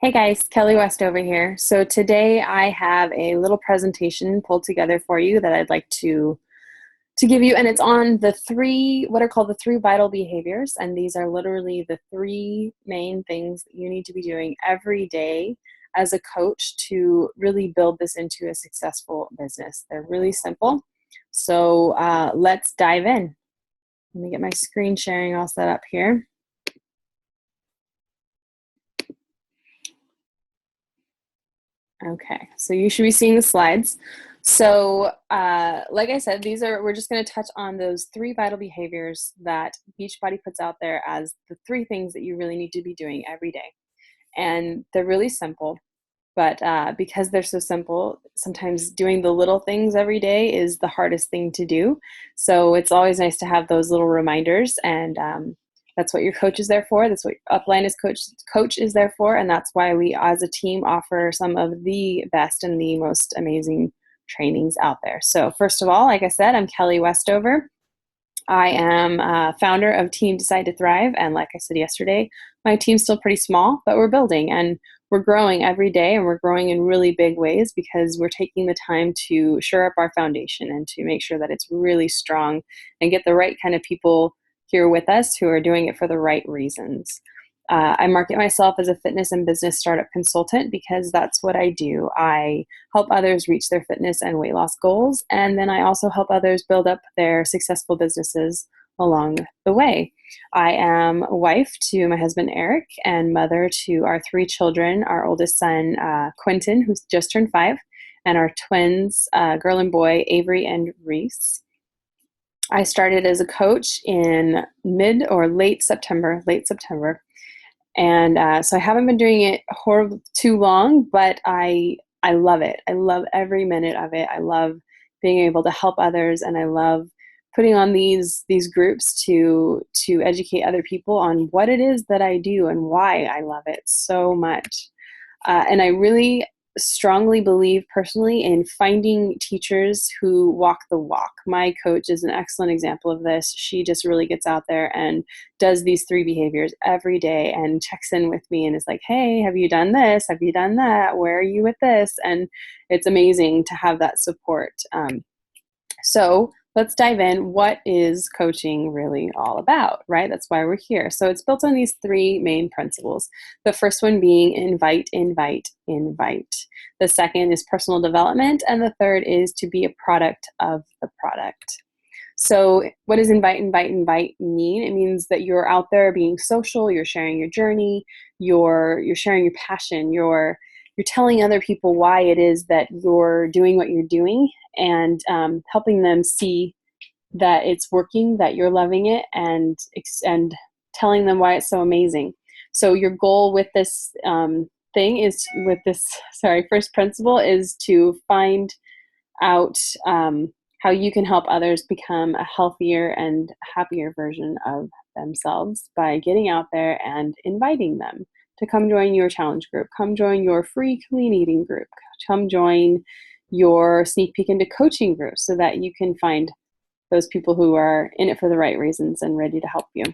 Hey guys, Kelly West over here. So today I have a little presentation pulled together for you that I'd like to give you, and it's on the three what are called the three vital behaviors, and these are literally the three main things that you need to be doing every day as a coach to really build this into a successful business. They're really simple. So let's dive in. Let me get my screen sharing all set up here. Okay, so you should be seeing the slides. So, like I said, we're just going to touch on those three vital behaviors that Beachbody puts out there as the three things that you really need to be doing every day. And they're really simple, but because they're so simple, sometimes doing the little things every day is the hardest thing to do. So it's always nice to have those little reminders, and that's what your coach is there for. That's what Upline is coach is there for, and that's why we, as a team, offer some of the best and the most amazing trainings out there. So first of all, like I said, I'm Kelly Westover. I am founder of Team Decide to Thrive. And like I said yesterday, my team's still pretty small, but we're building and we're growing every day, and we're growing in really big ways because we're taking the time to shore up our foundation and to make sure that it's really strong and get the right kind of people here with us who are doing it for the right reasons. I market myself as a fitness and business startup consultant because that's what I do. I help others reach their fitness and weight loss goals, and then I also help others build up their successful businesses along the way. I am a wife to my husband Eric and mother to our three children, our oldest son Quentin, who's just turned 5, and our twins, girl and boy, Avery and Reese. I started as a coach in mid or late September, and so I haven't been doing it too long, but I love it. I love every minute of it. I love being able to help others, and I love putting on these groups to educate other people on what it is that I do and why I love it so much. And I really strongly believe personally in finding teachers who walk the walk. My coach is an excellent example of this. She just really gets out there and does these three behaviors every day and checks in with me and is like, hey, have you done this? Have you done that? Where are you with this? And it's amazing to have that support. So let's dive in. What is coaching really all about, right? That's why we're here. So it's built on these three main principles. The first one being invite, invite, invite. The second is personal development. And the third is to be a product of the product. So what does invite, invite, invite mean? It means that you're out there being social, you're sharing your journey, you're sharing your passion, you're telling other people why it is that you're doing what you're doing, and helping them see that it's working, that you're loving it, and telling them why it's so amazing. So your goal with this first principle is to find out how you can help others become a healthier and happier version of themselves by getting out there and inviting them to come join your challenge group, come join your free clean eating group, come join your sneak peek into coaching group so that you can find those people who are in it for the right reasons and ready to help you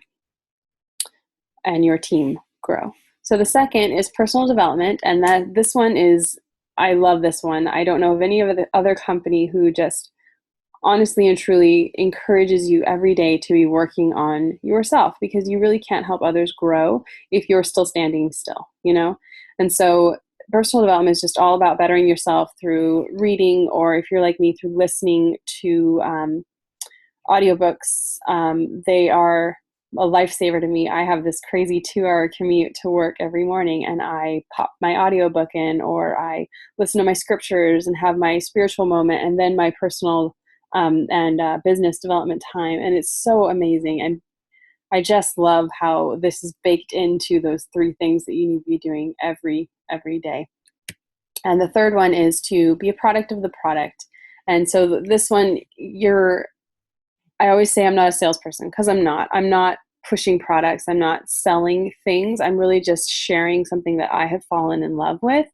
and your team grow. So the second is personal development, and that this one is, I love this one. I don't know of any other company who just honestly and truly encourages you every day to be working on yourself, because you really can't help others grow if you're still standing still, you know? And so personal development is just all about bettering yourself through reading, or if you're like me, through listening to audiobooks. They are a lifesaver to me. I have this crazy 2-hour commute to work every morning, and I pop my audiobook in, or I listen to my scriptures and have my spiritual moment, and then my personal and business development time. And it's so amazing. And I just love how this is baked into those three things that you need to be doing every day. And the third one is to be a product of the product. And so this one, I always say I'm not a salesperson, because I'm not. I'm not pushing products. I'm not selling things. I'm really just sharing something that I have fallen in love with.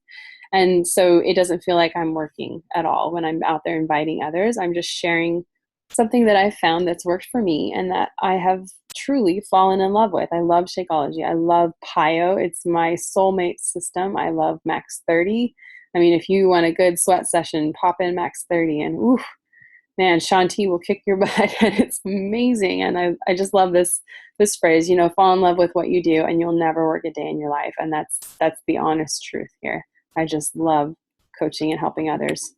And so it doesn't feel like I'm working at all when I'm out there inviting others. I'm just sharing something that I've found that's worked for me and that I have truly fallen in love with. I love Shakeology. I love PiYo. It's my soulmate system. I love Max 30. I mean, if you want a good sweat session, pop in Max 30 and ooh, man, Shanti will kick your butt and it's amazing. And I just love this phrase, fall in love with what you do and you'll never work a day in your life. And that's the honest truth here. I just love coaching and helping others.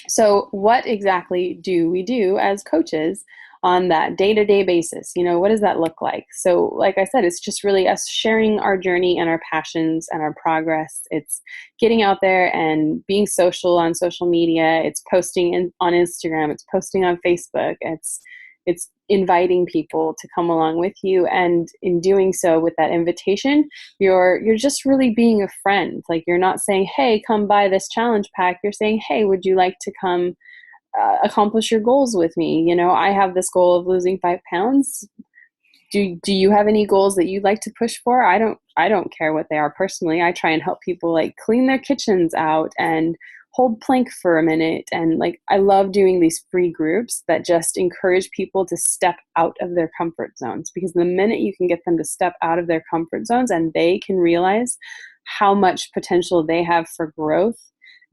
So what exactly do we do as coaches on that day-to-day basis? What does that look like? So like I said, it's just really us sharing our journey and our passions and our progress. It's getting out there and being social on social media. It's posting on Instagram. It's posting on Facebook. It's inviting people to come along with you, and in doing so, with that invitation, you're just really being a friend. Like, you're not saying, hey, come buy this challenge pack. You're saying, hey, would you like to come accomplish your goals with me? I have this goal of losing 5 pounds. Do you have any goals that you'd like to push for? I don't care what they are. Personally, I try and help people like clean their kitchens out and hold plank for a minute. And like, I love doing these free groups that just encourage people to step out of their comfort zones, because the minute you can get them to step out of their comfort zones and they can realize how much potential they have for growth,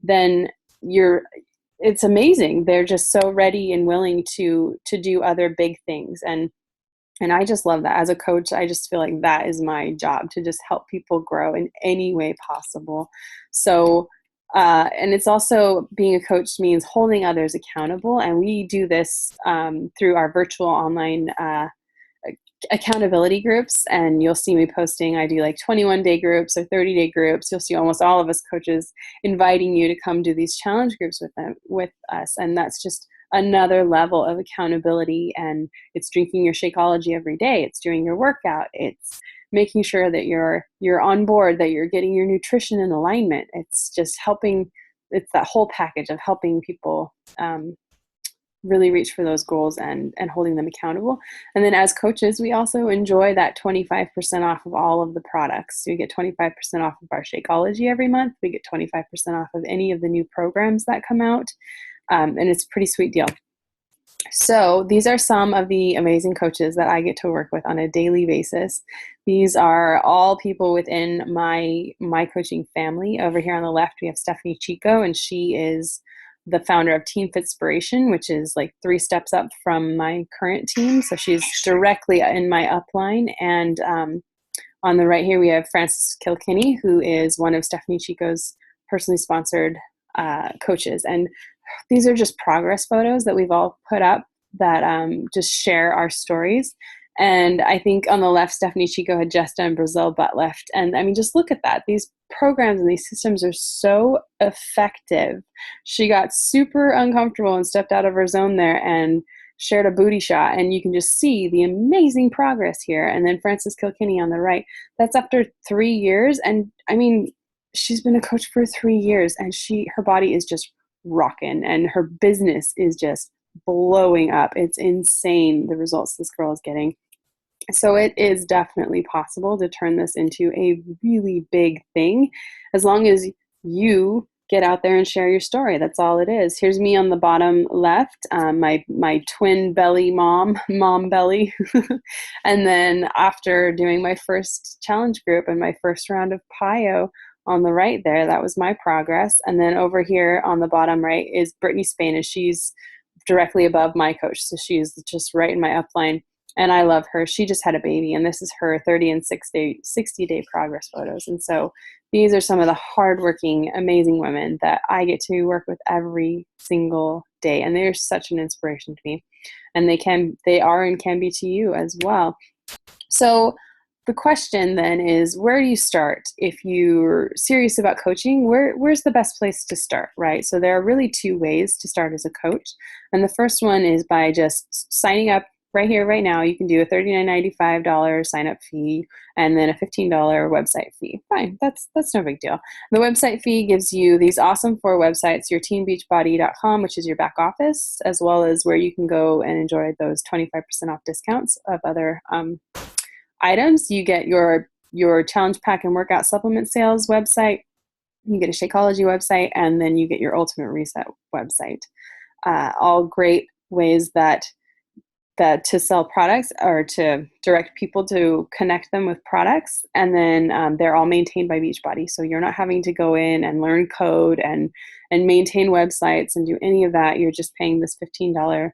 then it's amazing. They're just so ready and willing to do other big things. And I just love that. As a coach, I just feel like that is my job, to just help people grow in any way possible. So, and it's also, being a coach means holding others accountable. And we do this through our virtual online accountability groups. And you'll see me posting, I do like 21-day groups or 30-day groups. You'll see almost all of us coaches inviting you to come do these challenge groups with us. And that's just another level of accountability. And it's drinking your Shakeology every day. It's doing your workout. It's making sure that you're on board, that you're getting your nutrition in alignment. It's just helping. It's that whole package of helping people really reach for those goals and holding them accountable. And then as coaches, we also enjoy that 25% off of all of the products. So we get 25% off of our Shakeology every month. We get 25% off of any of the new programs that come out. And it's a pretty sweet deal. So these are some of the amazing coaches that I get to work with on a daily basis. These are all people within my coaching family. Over here on the left, we have Stephanie Chico, and she is the founder of Team Fitspiration, which is like 3 steps up from my current team. So she's directly in my upline. And on the right here, we have Frances Kilkenny, who is one of Stephanie Chico's personally sponsored coaches. And these are just progress photos that we've all put up that just share our stories. And I think on the left, Stephanie Chico had just done Brazil butt lift. And I mean, just look at that. These programs and these systems are so effective. She got super uncomfortable and stepped out of her zone there and shared a booty shot. And you can just see the amazing progress here. And then Frances Kilkenny on the right, that's after 3 years. And I mean, she's been a coach for 3 years, and her body is just rocking, and her business is just blowing up. It's insane, the results this girl is getting. So it is definitely possible to turn this into a really big thing, as long as you get out there and share your story. That's all it is. Here's me on the bottom left, my twin belly mom belly. And then after doing my first challenge group and my first round of PiYo, on the right there, that was my progress. And then over here on the bottom right is Brittany Spain, and she's directly above my coach. So she's just right in my upline. And I love her. She just had a baby, and this is her 30 and 60-day progress photos. And so these are some of the hardworking, amazing women that I get to work with every single day. And they're such an inspiration to me. And they are and can be to you as well. So the question then is, where do you start? If you're serious about coaching, where's the best place to start, right? So there are really 2 ways to start as a coach. And the first one is by just signing up right here, right now. You can do a $39.95 sign-up fee and then a $15 website fee. Fine, that's no big deal. The website fee gives you these awesome 4 websites, your teambeachbody.com, which is your back office, as well as where you can go and enjoy those 25% off discounts of other items. You get your challenge pack and workout supplement sales website, you get a Shakeology website, and then you get your Ultimate Reset website. All great ways that to sell products or to direct people to connect them with products. And then they're all maintained by Beachbody. So you're not having to go in and learn code and maintain websites and do any of that. You're just paying this $15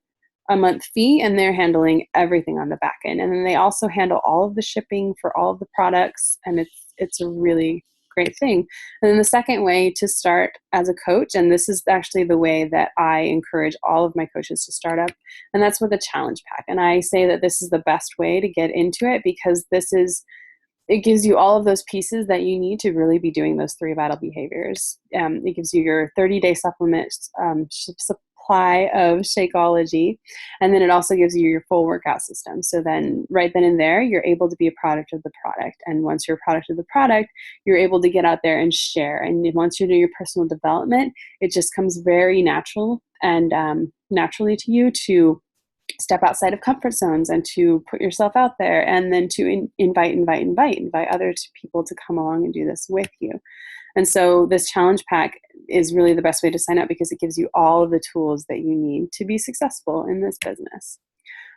a month fee, and they're handling everything on the back end. And then they also handle all of the shipping for all of the products. And it's a really great thing. And then the second way to start as a coach, and this is actually the way that I encourage all of my coaches to start up, and that's with a challenge pack. And I say that this is the best way to get into it because it gives you all of those pieces that you need to really be doing those 3 vital behaviors. It gives you your 30-day supplement supply of Shakeology, and then it also gives you your full workout system. So then right then and there, you're able to be a product of the product. And once you're a product of the product, you're able to get out there and share. And once you do your personal development, it just comes very natural and naturally to you to step outside of comfort zones and to put yourself out there, and then to invite other people to come along and do this with you. And so this challenge pack is really the best way to sign up because it gives you all of the tools that you need to be successful in this business.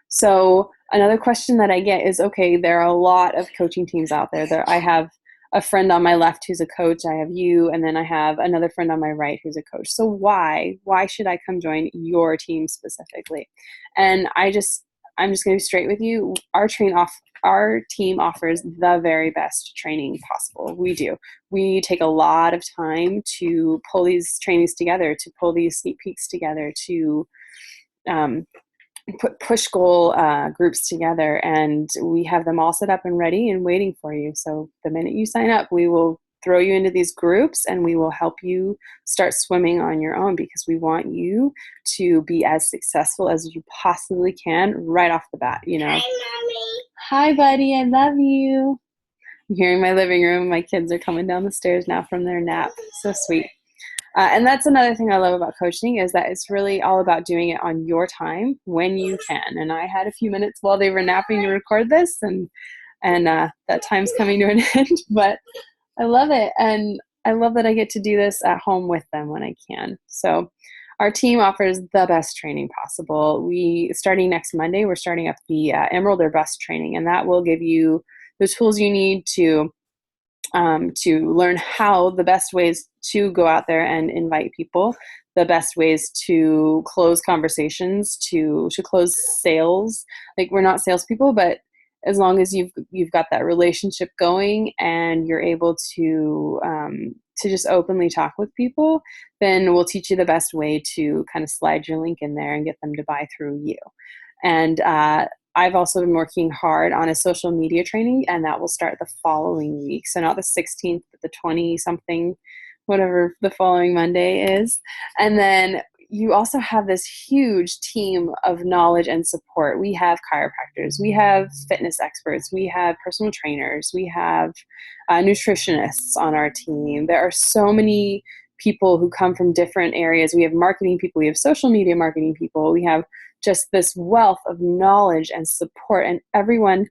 So another question that I get is, okay, there are a lot of coaching teams out there. I have a friend on my left who's a coach, I have you, and then I have another friend on my right who's a coach. So why should I come join your team specifically? And I'm just going to be straight with you. Our team offers the very best training possible. We do. We take a lot of time to pull these trainings together, to pull these sneak peeks together, to put push goal groups together, and we have them all set up and ready and waiting for you. So the minute you sign up, we will throw you into these groups and we will help you start swimming on your own, because we want you to be as successful as you possibly can right off the bat. Hi, Mommy. Hi, buddy. I love you. I'm here in my living room. My kids are coming down the stairs now from their nap. So sweet. And that's another thing I love about coaching, is that it's really all about doing it on your time when you can. And I had a few minutes while they were napping to record this, and that time's coming to an end, but I love it. And I love that I get to do this at home with them when I can. So our team offers the best training possible. Starting next Monday, we're starting up the Emerald or Bust training, and that will give you the tools you need to learn how the best ways to go out there and invite people, the best ways to close conversations, to close sales. Like, we're not salespeople, but as long as you've got that relationship going and you're able to just openly talk with people, then we'll teach you the best way to kind of slide your link in there and get them to buy through you. And I've also been working hard on a social media training, and that will start the following week. So not the 16th, but the 20-something, whatever the following Monday is. And then you also have this huge team of knowledge and support. We have chiropractors, we have fitness experts, we have personal trainers, we have nutritionists on our team. There are so many people who come from different areas. We have marketing people, we have social media marketing people, we have just this wealth of knowledge and support, and everyone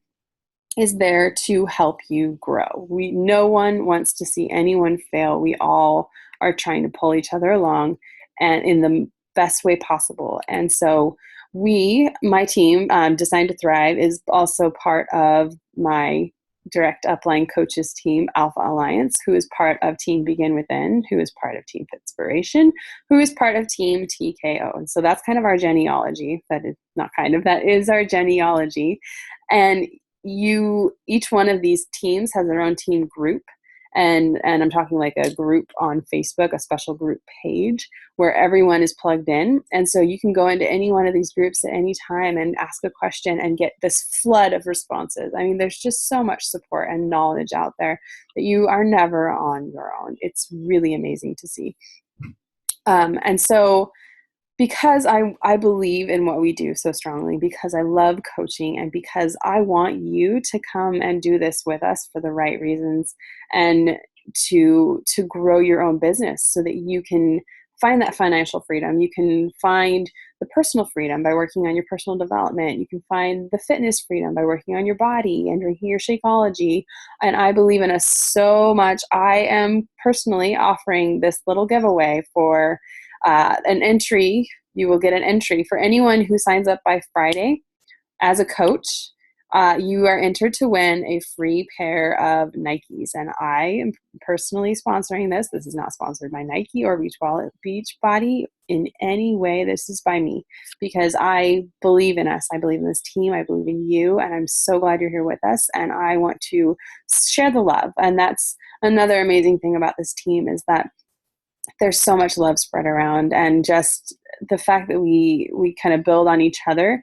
is there to help you grow. No one wants to see anyone fail. We all are trying to pull each other along, and in the best way possible. And so my team, Designed to Thrive, is also part of my direct upline coaches team, Alpha Alliance, who is part of Team Begin Within, who is part of Team Fitspiration, who is part of Team TKO. And so that's kind of our genealogy. That is our genealogy. And each one of these teams has their own team group. And I'm talking like a group on Facebook, a special group page where everyone is plugged in. And so you can go into any one of these groups at any time and ask a question and get this flood of responses. I mean, there's just so much support and knowledge out there that you are never on your own. It's really amazing to see. And so because I believe in what we do so strongly, because I love coaching, and because I want you to come and do this with us for the right reasons, and to grow your own business so that you can find that financial freedom. You can find the personal freedom by working on your personal development. You can find the fitness freedom by working on your body and drinking your Shakeology. And I believe in us so much. I am personally offering this little giveaway for an entry you will get an entry. For anyone who signs up by Friday as a coach, you are entered to win a free pair of Nikes. And I am personally sponsoring this. This is not sponsored by Nike or Beachbody in any way. This is by me because I believe in us. I believe in this team. I believe in you. And I'm so glad you're here with us. And I want to share the love. And that's another amazing thing about this team is that there's so much love spread around, and just the fact that we kind of build on each other,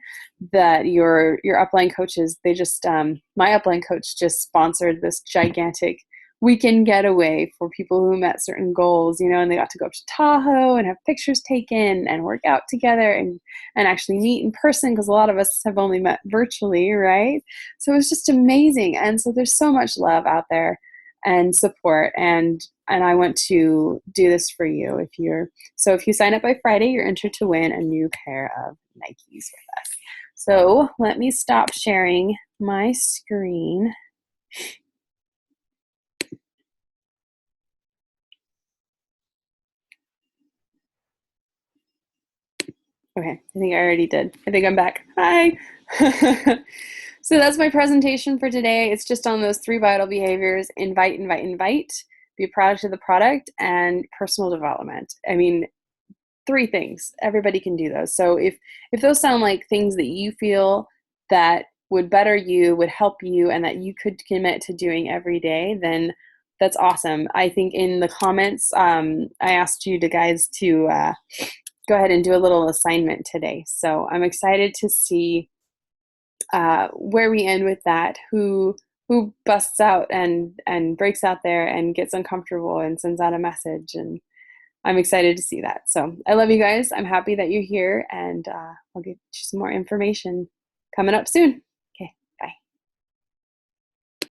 that your upline coaches, they just my upline coach just sponsored this gigantic weekend getaway for people who met certain goals, and they got to go up to Tahoe and have pictures taken and work out together and actually meet in person, because a lot of us have only met virtually, right? So it was just amazing. And so there's so much love out there and support, and I want to do this for you. If you sign up by Friday, you're entered to win a new pair of Nikes with us. So let me stop sharing my screen. Okay, I think I already did. I think I'm back. Hi. So that's my presentation for today. It's just on those 3 vital behaviors: invite, invite, invite, be a product of the product, and personal development. I mean, 3 things. Everybody can do those. So if those sound like things that you feel that would better you, would help you, and that you could commit to doing every day, then that's awesome. I think in the comments, I asked you guys to go ahead and do a little assignment today. So I'm excited to see where we end with that, who busts out and breaks out there and gets uncomfortable and sends out a message. And I'm excited to see that. So I love you guys. I'm happy that you're here, and I'll get you some more information coming up soon.